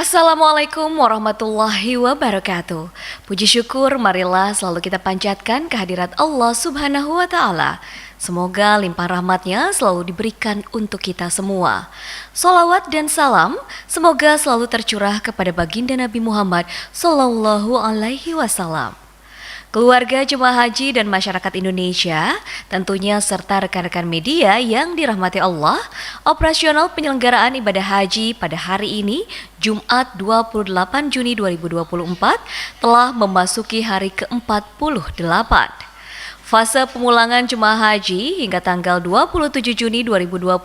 Assalamualaikum warahmatullahi wabarakatuh. Puji syukur marilah selalu kita panjatkan kehadirat Allah Subhanahu wa Ta'ala. Semoga limpah rahmatnya selalu diberikan untuk kita semua. Salawat dan salam semoga selalu tercurah kepada baginda Nabi Muhammad Sallallahu Alaihi Wasallam. Keluarga jemaah haji dan masyarakat Indonesia, tentunya serta rekan-rekan media yang dirahmati Allah, operasional penyelenggaraan ibadah haji pada hari ini, Jumat 28 Juni 2024, telah memasuki hari ke-48. Fase pemulangan jemaah haji hingga tanggal 27 Juni 2024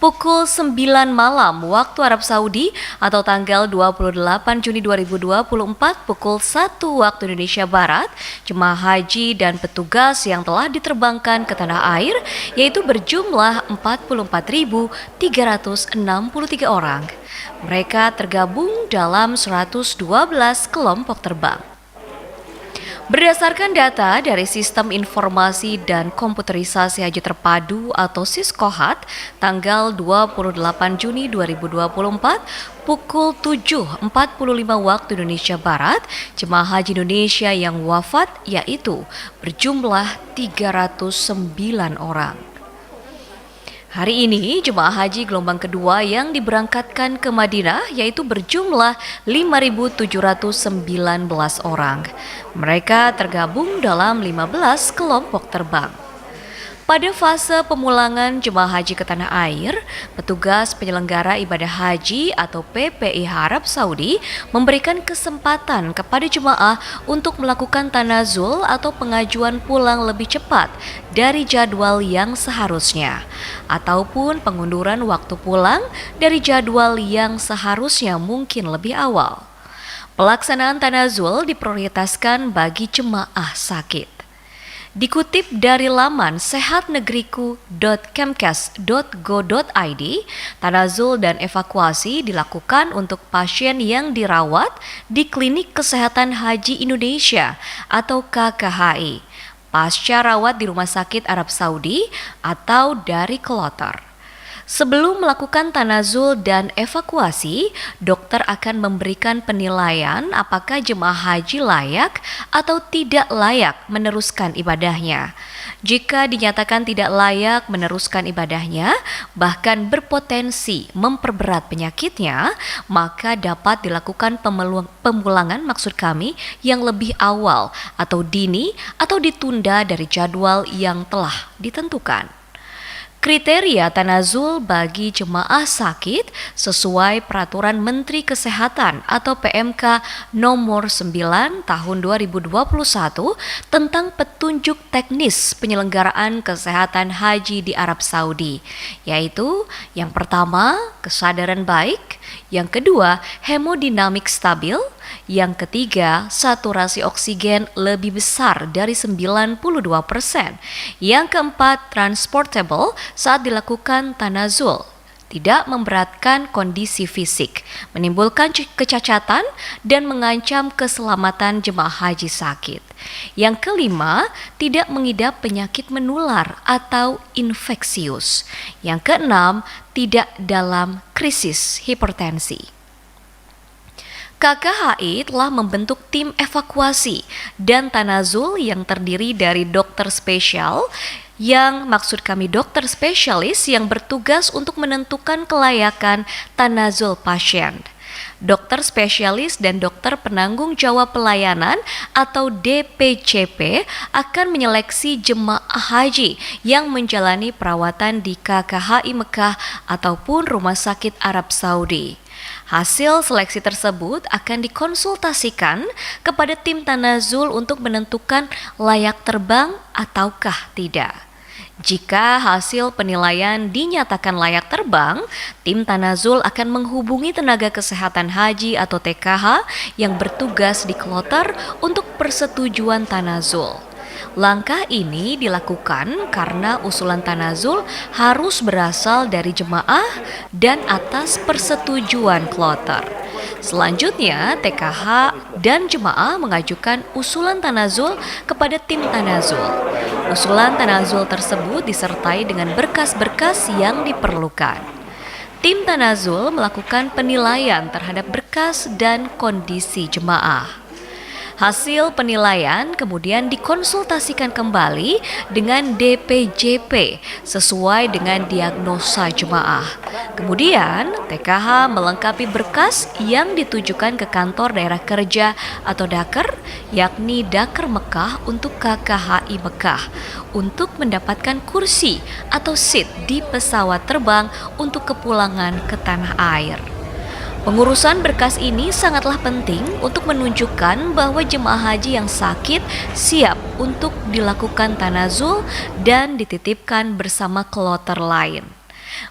pukul 9 malam waktu Arab Saudi atau tanggal 28 Juni 2024 pukul 1 waktu Indonesia Barat, jemaah haji dan petugas yang telah diterbangkan ke tanah air yaitu berjumlah 44.363 orang. Mereka tergabung dalam 112 kelompok terbang. Berdasarkan data dari Sistem Informasi dan Komputerisasi Haji Terpadu atau Siskohat, tanggal 28 Juni 2024, pukul 7.45 waktu Indonesia Barat, jemaah haji Indonesia yang wafat yaitu berjumlah 309 orang. Hari ini jemaah haji gelombang kedua yang diberangkatkan ke Madinah yaitu berjumlah 5.719 orang. Mereka tergabung dalam 15 kelompok terbang. Pada fase pemulangan jemaah haji ke tanah air, petugas penyelenggara ibadah haji atau PPIH Arab Saudi memberikan kesempatan kepada jemaah untuk melakukan tanazul atau pengajuan pulang lebih cepat dari jadwal yang seharusnya, ataupun pengunduran waktu pulang dari jadwal yang seharusnya mungkin lebih awal. Pelaksanaan tanazul diprioritaskan bagi jemaah sakit. Dikutip dari laman sehatnegriku.kemkes.go.id, tanazul dan evakuasi dilakukan untuk pasien yang dirawat di Klinik Kesehatan Haji Indonesia atau KKHI, pasca rawat di Rumah Sakit Arab Saudi atau dari kloter. Sebelum melakukan tanazul dan evakuasi, dokter akan memberikan penilaian apakah jemaah haji layak atau tidak layak meneruskan ibadahnya. Jika dinyatakan tidak layak meneruskan ibadahnya, bahkan berpotensi memperberat penyakitnya, maka dapat dilakukan pemulangan maksud kami yang lebih awal atau dini atau ditunda dari jadwal yang telah ditentukan. Kriteria tanazul bagi jemaah sakit sesuai Peraturan Menteri Kesehatan atau PMK nomor 9 tahun 2021 tentang petunjuk teknis penyelenggaraan kesehatan haji di Arab Saudi, yaitu yang pertama, kesadaran baik, yang kedua, hemodinamik stabil, yang ketiga, saturasi oksigen lebih besar dari 92%. Yang keempat, transportable saat dilakukan tanazul, tidak memberatkan kondisi fisik, menimbulkan kecacatan dan mengancam keselamatan jemaah haji sakit. Yang kelima, tidak mengidap penyakit menular atau infeksius. Yang keenam, tidak dalam krisis hipertensi. KKHI telah membentuk tim evakuasi dan tanazul yang terdiri dari dokter spesial dokter spesialis yang bertugas untuk menentukan kelayakan tanazul pasien. Dokter spesialis dan dokter penanggung jawab pelayanan atau DPCP akan menyeleksi jemaah haji yang menjalani perawatan di KKHI Mekah ataupun Rumah Sakit Arab Saudi. Hasil seleksi tersebut akan dikonsultasikan kepada tim tanazul untuk menentukan layak terbang ataukah tidak. Jika hasil penilaian dinyatakan layak terbang, tim tanazul akan menghubungi tenaga kesehatan haji atau TKH yang bertugas di kloter untuk persetujuan tanazul. Langkah ini dilakukan karena usulan tanazul harus berasal dari jemaah dan atas persetujuan kloter. Selanjutnya, TKH dan jemaah mengajukan usulan tanazul kepada tim tanazul. Usulan tanazul tersebut disertai dengan berkas-berkas yang diperlukan. Tim Tanazul melakukan penilaian terhadap berkas dan kondisi jemaah. Hasil penilaian kemudian dikonsultasikan kembali dengan DPJP sesuai dengan diagnosa jemaah. Kemudian, TKH melengkapi berkas yang ditujukan ke kantor daerah kerja atau Daker, yakni Daker Mekah untuk KKHI Mekah, untuk mendapatkan kursi atau seat di pesawat terbang untuk kepulangan ke tanah air. Pengurusan berkas ini sangatlah penting untuk menunjukkan bahwa jemaah haji yang sakit siap untuk dilakukan tanazul dan dititipkan bersama kloter lain.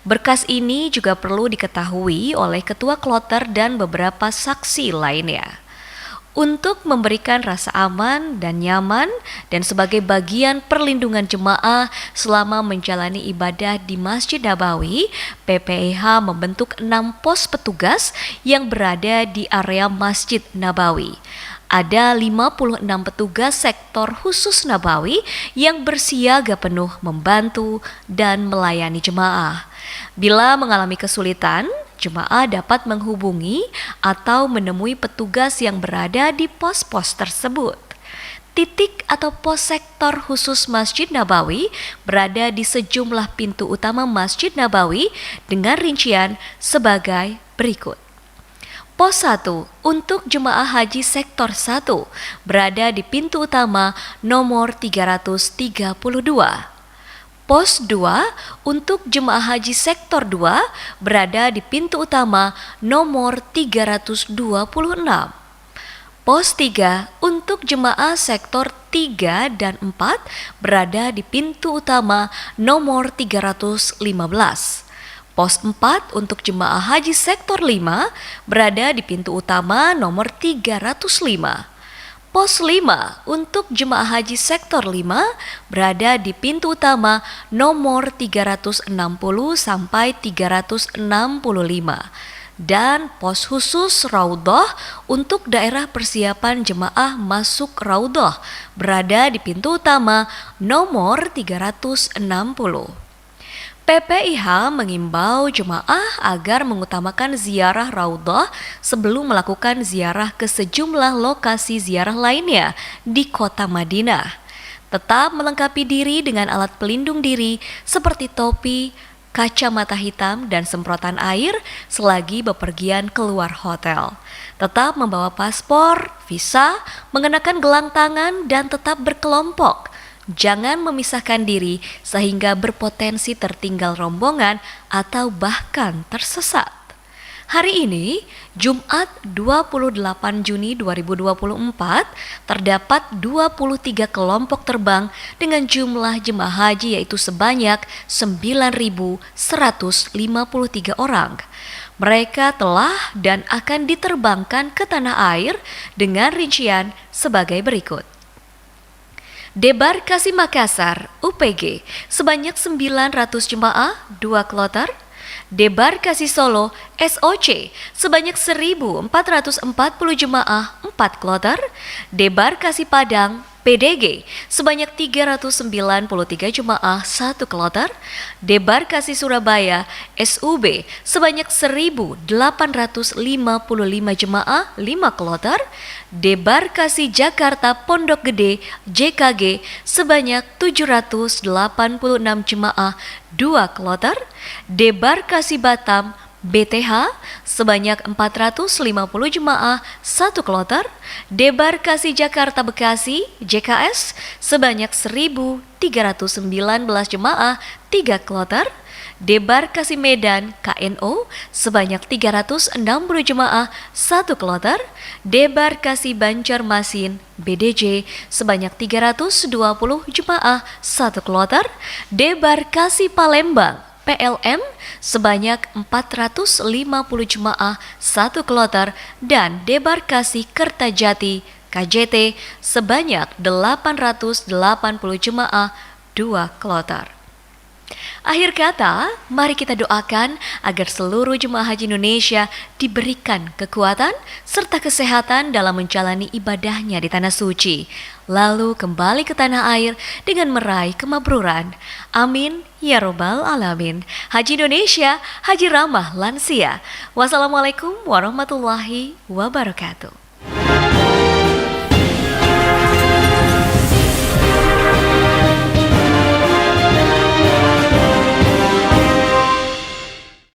Berkas ini juga perlu diketahui oleh ketua kloter dan beberapa saksi lainnya. Untuk memberikan rasa aman dan nyaman dan sebagai bagian perlindungan jemaah selama menjalani ibadah di Masjid Nabawi, PPIH membentuk 6 pos petugas yang berada di area Masjid Nabawi. Ada 56 petugas sektor khusus Nabawi yang bersiaga penuh membantu dan melayani jemaah. Bila mengalami kesulitan, jemaah dapat menghubungi atau menemui petugas yang berada di pos-pos tersebut. Titik atau pos sektor khusus Masjid Nabawi berada di sejumlah pintu utama Masjid Nabawi dengan rincian sebagai berikut. Pos 1 untuk jemaah haji sektor 1 berada di pintu utama nomor 332. Pos 2 untuk jemaah haji sektor 2 berada di pintu utama nomor 326. Pos 3 untuk jemaah sektor 3 dan 4 berada di pintu utama nomor 315. Pos 4 untuk jemaah haji sektor 5 berada di pintu utama nomor 305. Pos 5 untuk jemaah haji sektor 5 berada di pintu utama nomor 360 sampai 365. Dan pos khusus Raudhah untuk daerah persiapan jemaah masuk Raudhah berada di pintu utama nomor 360. PPIH mengimbau jemaah agar mengutamakan ziarah Raudhah sebelum melakukan ziarah ke sejumlah lokasi ziarah lainnya di kota Madinah. Tetap melengkapi diri dengan alat pelindung diri seperti topi, kacamata hitam, dan semprotan air selagi bepergian keluar hotel. Tetap membawa paspor, visa, mengenakan gelang tangan, dan tetap berkelompok. Jangan memisahkan diri sehingga berpotensi tertinggal rombongan atau bahkan tersesat. Hari ini, Jumat 28 Juni 2024, terdapat 23 kelompok terbang dengan jumlah jemaah haji yaitu sebanyak 9.153 orang. Mereka telah dan akan diterbangkan ke tanah air dengan rincian sebagai berikut. Debarkasi Makassar, UPG, sebanyak 900 jemaah, 2 kloter. Debarkasi Solo, SOC, sebanyak 1.440 jemaah, 4 kloter. Debarkasi Padang, PDG, sebanyak 393 jemaah, 1 kloter. Debarkasi Surabaya, SUB, sebanyak 1.855 jemaah, 5 kloter. Debarkasi Jakarta Pondok Gede, JKG, sebanyak 786 jemaah, 2 kloter. Debarkasi Batam, BTH, sebanyak 450 jemaah, 1 kloter. Debarkasi Jakarta Bekasi, JKS, sebanyak 1.319 jemaah, 3 kloter. Debarkasi Medan, KNO, sebanyak 360 jemaah, 1 kloter. Debarkasi Banjarmasin, BDJ, sebanyak 320 jemaah, 1 kloter. Debarkasi Palembang, PLM, sebanyak 450 jemaah, 1 kloter. Dan Debarkasi Kertajati, KJT, sebanyak 880 jemaah, 2 kloter. Akhir kata, mari kita doakan agar seluruh jemaah haji Indonesia diberikan kekuatan serta kesehatan dalam menjalani ibadahnya di Tanah Suci, lalu kembali ke tanah air dengan meraih kemakmuran. Amin ya robbal alamin. Haji Indonesia, haji ramah lansia. Wassalamualaikum warahmatullahi wabarakatuh.